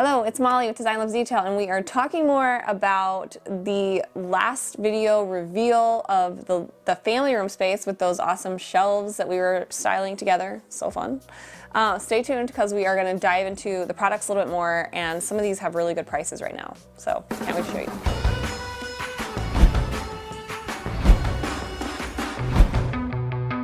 Hello, it's Molly with Design Loves Detail, and we are talking more about the last video reveal of the family room space with those awesome shelves that we were styling together. So fun. Stay tuned because we are going to dive into the products a little bit more, and some of these have really good prices right now. So can't wait to show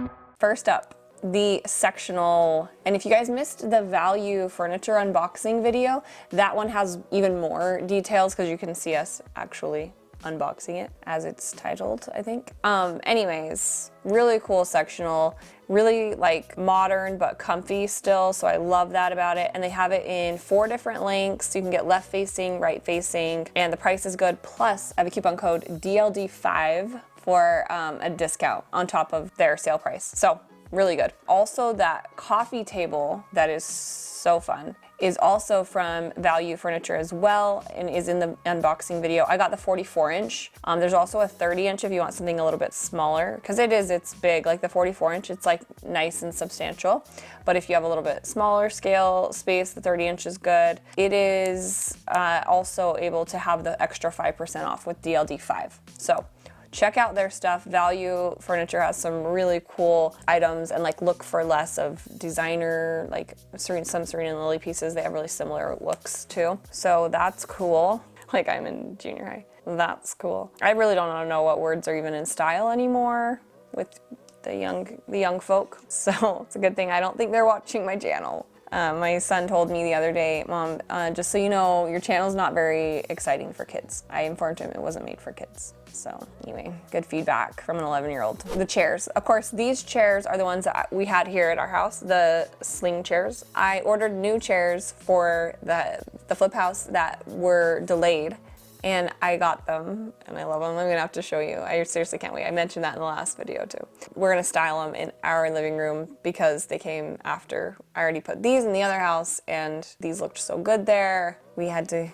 you. First up, the Sectional, and if you guys missed the value furniture unboxing video, that one has even more details because you can see us actually unboxing it as it's titled, I think. Anyways, really cool Sectional, really like modern but comfy still, so I love that about it. And they have it in 4 different lengths. You can get left facing, right facing, and the price is good. Plus, I have a coupon code DLD5 for a discount on top of their sale price. So really good. Also, that coffee table that is so fun is also from Value Furniture as well and is in the unboxing video. I got the 44-inch. There's also a 30-inch if you want something a little bit smaller, because it's big. Like the 44-inch, it's like nice and substantial. But if you have a little bit smaller scale space, the 30-inch is good. It is also able to have the extra 5% off with DLD5. So check out their stuff. Value Furniture has some really cool items, and like look for less of designer, like some Serena and Lily pieces. They have really similar looks too. So that's cool. Like I'm in junior high. That's cool. I really don't know what words are even in style anymore with the young folk. So it's a good thing I don't think they're watching my channel. My son told me the other day, Mom, just so you know, your channel's not very exciting for kids. I informed him it wasn't made for kids. So anyway, good feedback from an 11-year-old. The chairs. Of course, these chairs are the ones that we had here at our house, the sling chairs. I ordered new chairs for the flip house that were delayed, and I got them, and I love them. I'm gonna have to show you. I seriously can't wait. I mentioned that in the last video too. We're gonna style them in our living room because they came after. I already put these in the other house, and these looked so good there. We had to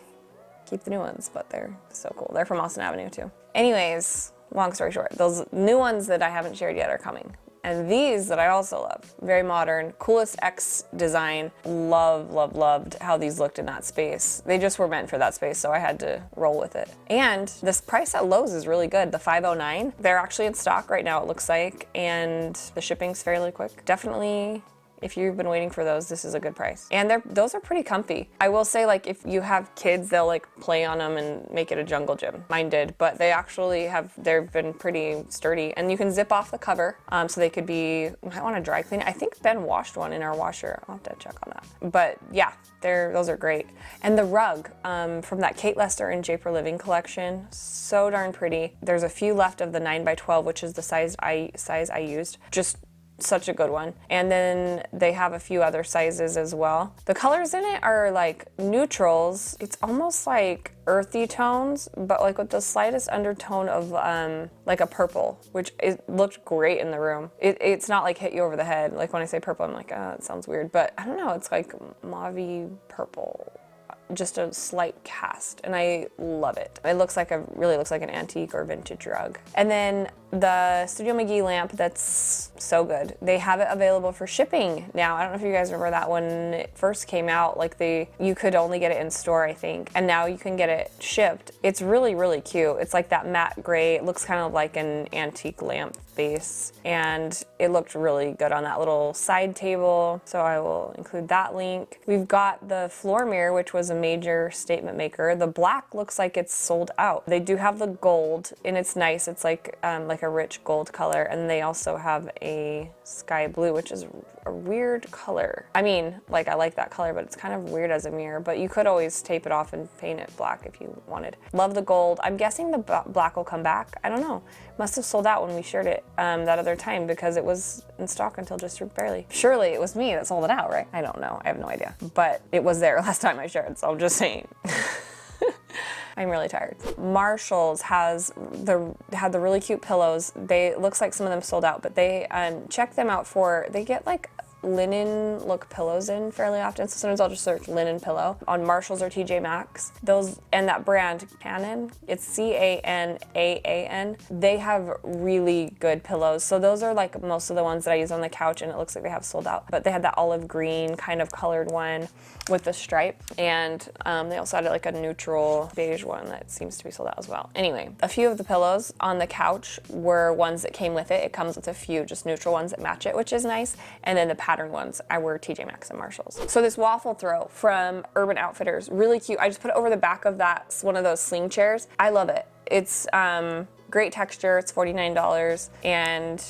keep the new ones, but they're so cool. They're from Austin Avenue too. Anyways, long story short, those new ones that I haven't shared yet are coming. And these that I also love, very modern, coolest X design. Loved how these looked in that space. They just were meant for that space, so I had to roll with it. And this price at Lowe's is really good, the $509. They're actually in stock right now, it looks like, and the shipping's fairly quick. Definitely, if you've been waiting for those, this is a good price. And those are pretty comfy. I will say, like, if you have kids, they'll like play on them and make it a jungle gym. Mine did, but they actually they've been pretty sturdy. And you can zip off the cover, so they could be, I want to dry clean it. I think Ben washed one in our washer. I'll have to check on that. But yeah, those are great. And the rug from that Kate Lester and Japer Living collection, so darn pretty. There's a few left of the 9x12, which is the size I used. Just such a good one. And then they have a few other sizes as well. The colors in it are like neutrals. It's almost like earthy tones, but like with the slightest undertone of like a purple, which it looked great in the room. It's not like hit you over the head. Like when I say purple, I'm like, oh, it sounds weird, but I don't know. It's like mauve purple. Just a slight cast, and I love it. It really looks like an antique or vintage rug. And then the Studio McGee lamp, that's so good. They have it available for shipping now. I don't know if you guys remember that when it first came out, like you could only get it in store, I think, and now you can get it shipped. It's really cute. It's like that matte gray. It looks kind of like an antique lamp base, and it looked really good on that little side table, so I will include that link. We've got the floor mirror, which was a major statement maker. The black looks like it's sold out. They do have the gold, and it's nice. It's like a rich gold color, and they also have a sky blue, which is a weird color. I mean, like, I like that color, but it's kind of weird as a mirror, but you could always tape it off and paint it black if you wanted. Love the gold. I'm guessing the black will come back. I don't know. Must have sold out when we shared it that other time, because it was in stock until just barely. Surely it was me that sold it out, right? I don't know. I have no idea. But it was there last time I shared, so I'm just saying. I'm really tired. Marshall's had the really cute pillows. Looks like some of them sold out, but they check them out they get like linen look pillows in fairly often, so sometimes I'll just search linen pillow on Marshalls or TJ Maxx. Those, and that brand Canaan, it's Canaan, they have really good pillows. So those are like most of the ones that I use on the couch, and it looks like they have sold out. But they had that olive green kind of colored one with the stripe, and they also had like a neutral beige one that seems to be sold out as well. Anyway, a few of the pillows on the couch were ones that came with it. It comes with a few just neutral ones that match it, which is nice. And then the pattern ones I were TJ Maxx and Marshalls. So this waffle throw from Urban Outfitters, really cute. I just put it over the back of that, one of those sling chairs. I love it. It's great texture, it's $49, and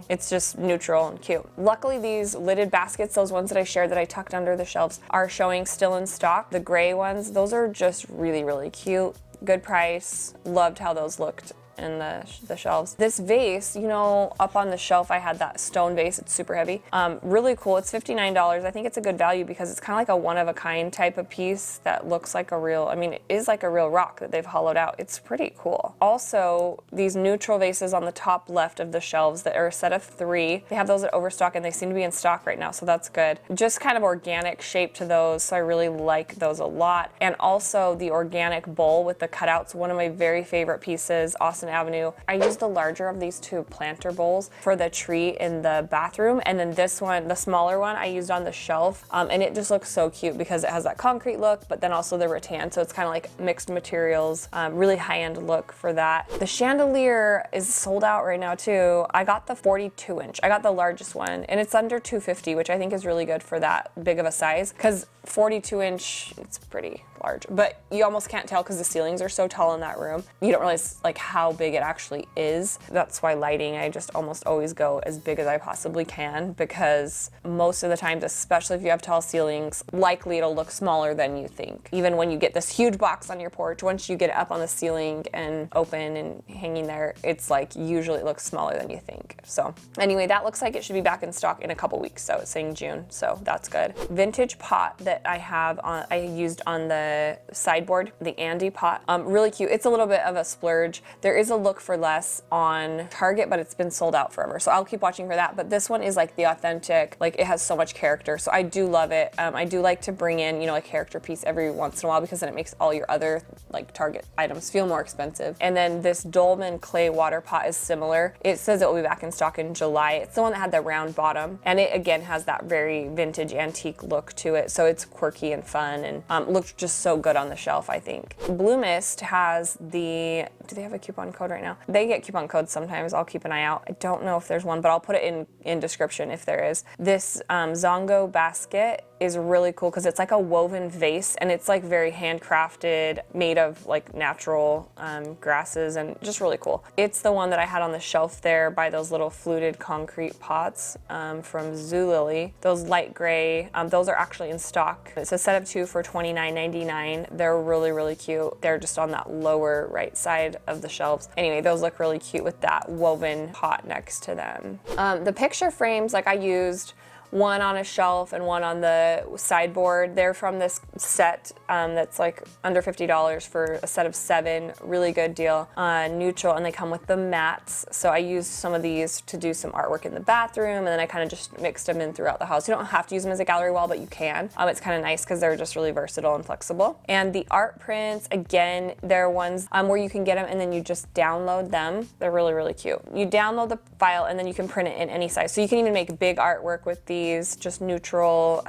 it's just neutral and cute. Luckily, these lidded baskets, those ones that I shared that I tucked under the shelves, are showing still in stock. The gray ones, those are just really, really cute. Good price. Loved how those looked in the shelves. This vase, you know, up on the shelf I had that stone vase. It's super heavy. Really cool. It's $59. I think it's a good value because it's kind of like a one-of-a-kind type of piece that looks like a real, I mean, it is like a real rock that they've hollowed out. It's pretty cool. Also, these neutral vases on the top left of the shelves that are a set of 3. They have those at Overstock, and they seem to be in stock right now, so that's good. Just kind of organic shape to those, so I really like those a lot. And also the organic bowl with the cutouts, one of my very favorite pieces, Austin Avenue. I used the larger of these 2 planter bowls for the tree in the bathroom, and then this one, the smaller one, I used on the shelf, and it just looks so cute because it has that concrete look, but then also the rattan, so it's kind of like mixed materials, really high-end look for that. The chandelier is sold out right now too. I got the 42-inch. I got the largest one, and it's under $250, which I think is really good for that big of a size, because 42-inch, it's pretty large, but you almost can't tell because the ceilings are so tall in that room. You don't realize like how big it actually is. That's why lighting, I just almost always go as big as I possibly can, because most of the times, especially if you have tall ceilings, likely it'll look smaller than you think. Even when you get this huge box on your porch, once you get it up on the ceiling and open and hanging there, it's like usually it looks smaller than you think. So anyway, that looks like it should be back in stock in a couple weeks, so it's saying June, so that's good. Vintage pot that I have on, I used on the sideboard, the Andy pot. Really cute. It's a little bit of a splurge. There is a look for less on Target, but it's been sold out forever, so I'll keep watching for that. But this one is like the authentic, like it has so much character, so I do love it. I do like to bring in, you know, a character piece every once in a while, because then it makes all your other like Target items feel more expensive. And then this Dolman clay water pot is similar. It says it will be back in stock in July. It's the one that had the round bottom, and it again has that very vintage antique look to it, so it's quirky and fun, and looks just so good on the shelf, I think. Blue Mist has the, do they have a coupon code right now? They get coupon codes sometimes. I'll keep an eye out. I don't know if there's one, but I'll put it in description if there is. This Zongo basket is really cool because it's like a woven vase, and it's like very handcrafted, made of like natural grasses, and just really cool. It's the one that I had on the shelf there by those little fluted concrete pots from Zulily. Those light gray, those are actually in stock. It's a set of 2 for $29.99. They're really, really cute. They're just on that lower right side of the shelves. Anyway, those look really cute with that woven pot next to them. The picture frames, like I used one on a shelf and one on the sideboard. They're from this set that's like under $50 for a set of 7. Really good deal. Neutral, and they come with the mats. So I used some of these to do some artwork in the bathroom, and then I kind of just mixed them in throughout the house. You don't have to use them as a gallery wall, but you can. It's kind of nice because they're just really versatile and flexible. And the art prints, again, they're ones where you can get them and then you just download them. They're really, really cute. You download the file and then you can print it in any size. So you can even make big artwork with these, just neutral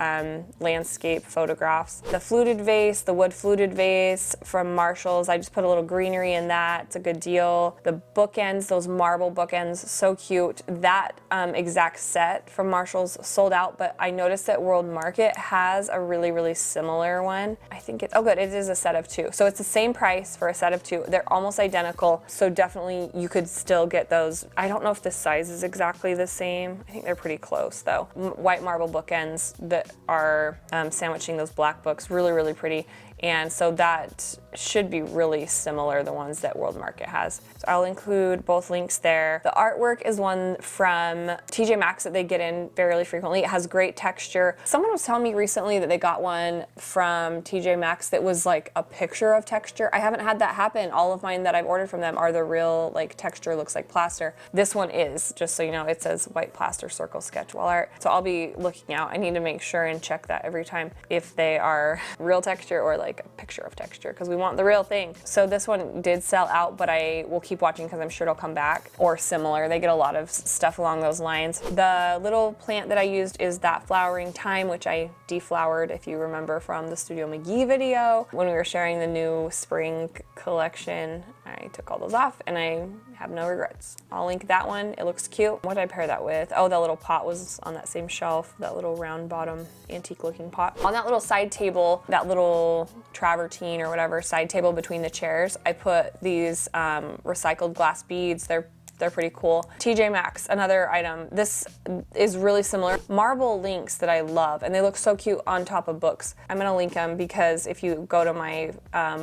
landscape photographs. The fluted vase, the wood fluted vase from Marshalls, I just put a little greenery in that. It's a good deal. The bookends, those marble bookends, so cute. That exact set from Marshalls sold out, but I noticed that World Market has a really, really similar one. I think it's, oh good, it is a set of 2. So it's the same price for a set of 2. They're almost identical, so definitely you could still get those. I don't know if the size is exactly the same. I think they're pretty close though. White marble bookends that are sandwiching those black books. Really, really pretty. And so that should be really similar, the ones that World Market has. So I'll include both links there. The artwork is one from TJ Maxx that they get in fairly frequently. It has great texture. Someone was telling me recently that they got one from TJ Maxx that was like a picture of texture. I haven't had that happen. All of mine that I've ordered from them are the real like texture, looks like plaster. This one is, just so you know, it says white plaster circle sketch wall art. So I'll be looking out. I need to make sure and check that every time if they are real texture or like a picture of texture, because we want the real thing. So this one did sell out, but I will keep watching because I'm sure it'll come back, or similar. They get a lot of stuff along those lines. The little plant that I used is that flowering thyme, which I deflowered, if you remember from the Studio McGee video when we were sharing the new spring collection. I took all those off and I have no regrets. I'll link that one. It looks cute. What did I pair that with? Oh, that little pot was on that same shelf, that little round bottom antique looking pot. On that little side table, that little travertine or whatever side table between the chairs, I put these recycled glass beads. They're pretty cool. TJ Maxx, another item. This is really similar. Marble links that I love, and they look so cute on top of books. I'm gonna link them because if you go to my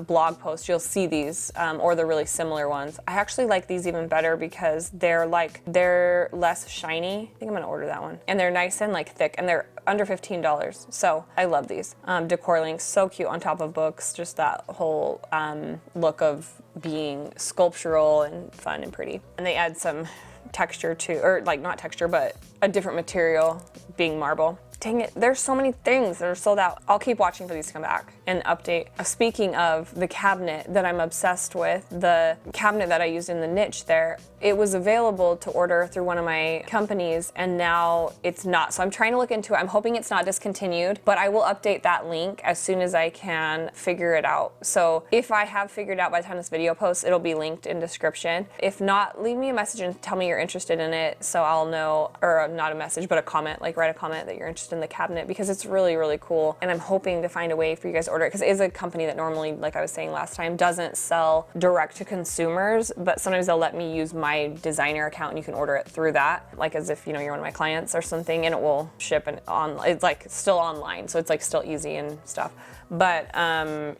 blog post, you'll see these, or the really similar ones. I actually like these even better because they're less shiny. I think I'm gonna order that one. And they're nice and like thick, and they're under $15. So I love these. Decor links, so cute on top of books. Just that whole look of being sculptural and fun and pretty. And they add some texture to, or like not texture, but a different material being marble. Dang it, there's so many things that are sold out. I'll keep watching for these to come back and update. Speaking of the cabinet that I'm obsessed with, the cabinet that I used in the niche there, it was available to order through one of my companies and now it's not. So I'm trying to look into it. I'm hoping it's not discontinued, but I will update that link as soon as I can figure it out. So if I have figured out by the time this video posts, it'll be linked in description. If not, leave me a message and tell me you're interested in it so I'll know, or not a message, but a comment, like write a comment that you're interested in the cabinet because it's really, really cool. And I'm hoping to find a way for you guys to order it because it is a company that normally, like I was saying last time, doesn't sell direct to consumers, but sometimes they'll let me use my designer account and you can order it through that, like as if, you know, you're one of my clients or something, and it will ship and it's like still online, so it's like still easy and stuff. But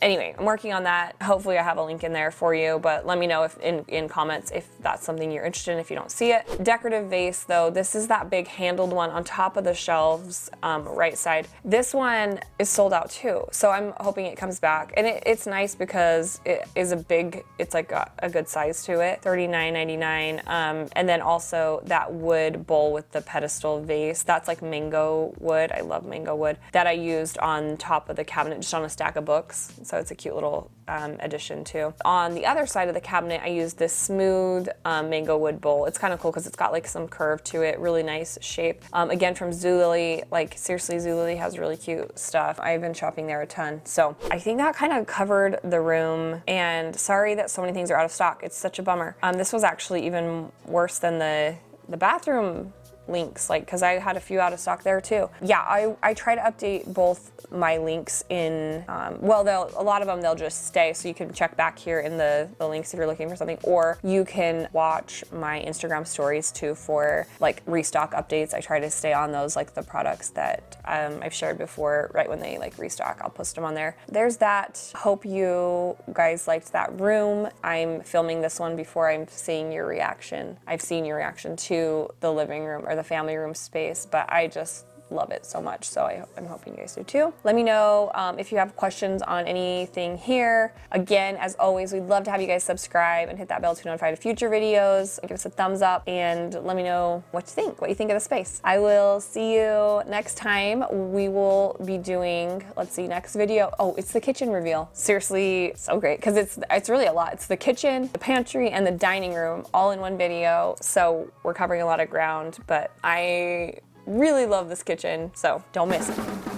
anyway, I'm working on that. Hopefully I have a link in there for you, but let me know if in comments if that's something you're interested in if you don't see it. Decorative vase though, this is that big handled one on top of the shelves, right side. This one is sold out too, so I'm hoping it comes back. And it's nice because it is it's like a good size to it, $39.99. And then also that wood bowl with the pedestal vase, that's like mango wood. I love mango wood that I used on top of the cabinet, just on a stack of books. So it's a cute little addition too. On the other side of the cabinet, I used this smooth mango wood bowl. It's kind of cool because it's got like some curve to it, really nice shape. Again, from Zulily, like seriously, Zulily has really cute stuff. I've been shopping there a ton. So I think that kind of covered the room, and sorry that so many things are out of stock. It's such a bummer. This was actually even worse than the bathroom links, like, because I had a few out of stock there too. Yeah, I try to update both my links in, well, a lot of them, they'll just stay, so you can check back here in the links if you're looking for something, or you can watch my Instagram stories too for like restock updates. I try to stay on those, like the products that I've shared before, right when they like restock, I'll post them on there. There's that. Hope you guys liked that room. I'm filming this one before I'm seeing your reaction. I've seen your reaction to the living room or the family room space, but I just love it so much, so I'm hoping you guys do too. Let me know if you have questions on anything here. Again, as always, we'd love to have you guys subscribe and hit that bell to be notified of future videos. Give us a thumbs up and let me know what you think of the space. I will see you next time. We will be doing, let's see, next video. Oh, it's the kitchen reveal. Seriously, so great, because it's really a lot. It's the kitchen, the pantry, and the dining room all in one video, so we're covering a lot of ground, but I really love this kitchen, so don't miss it.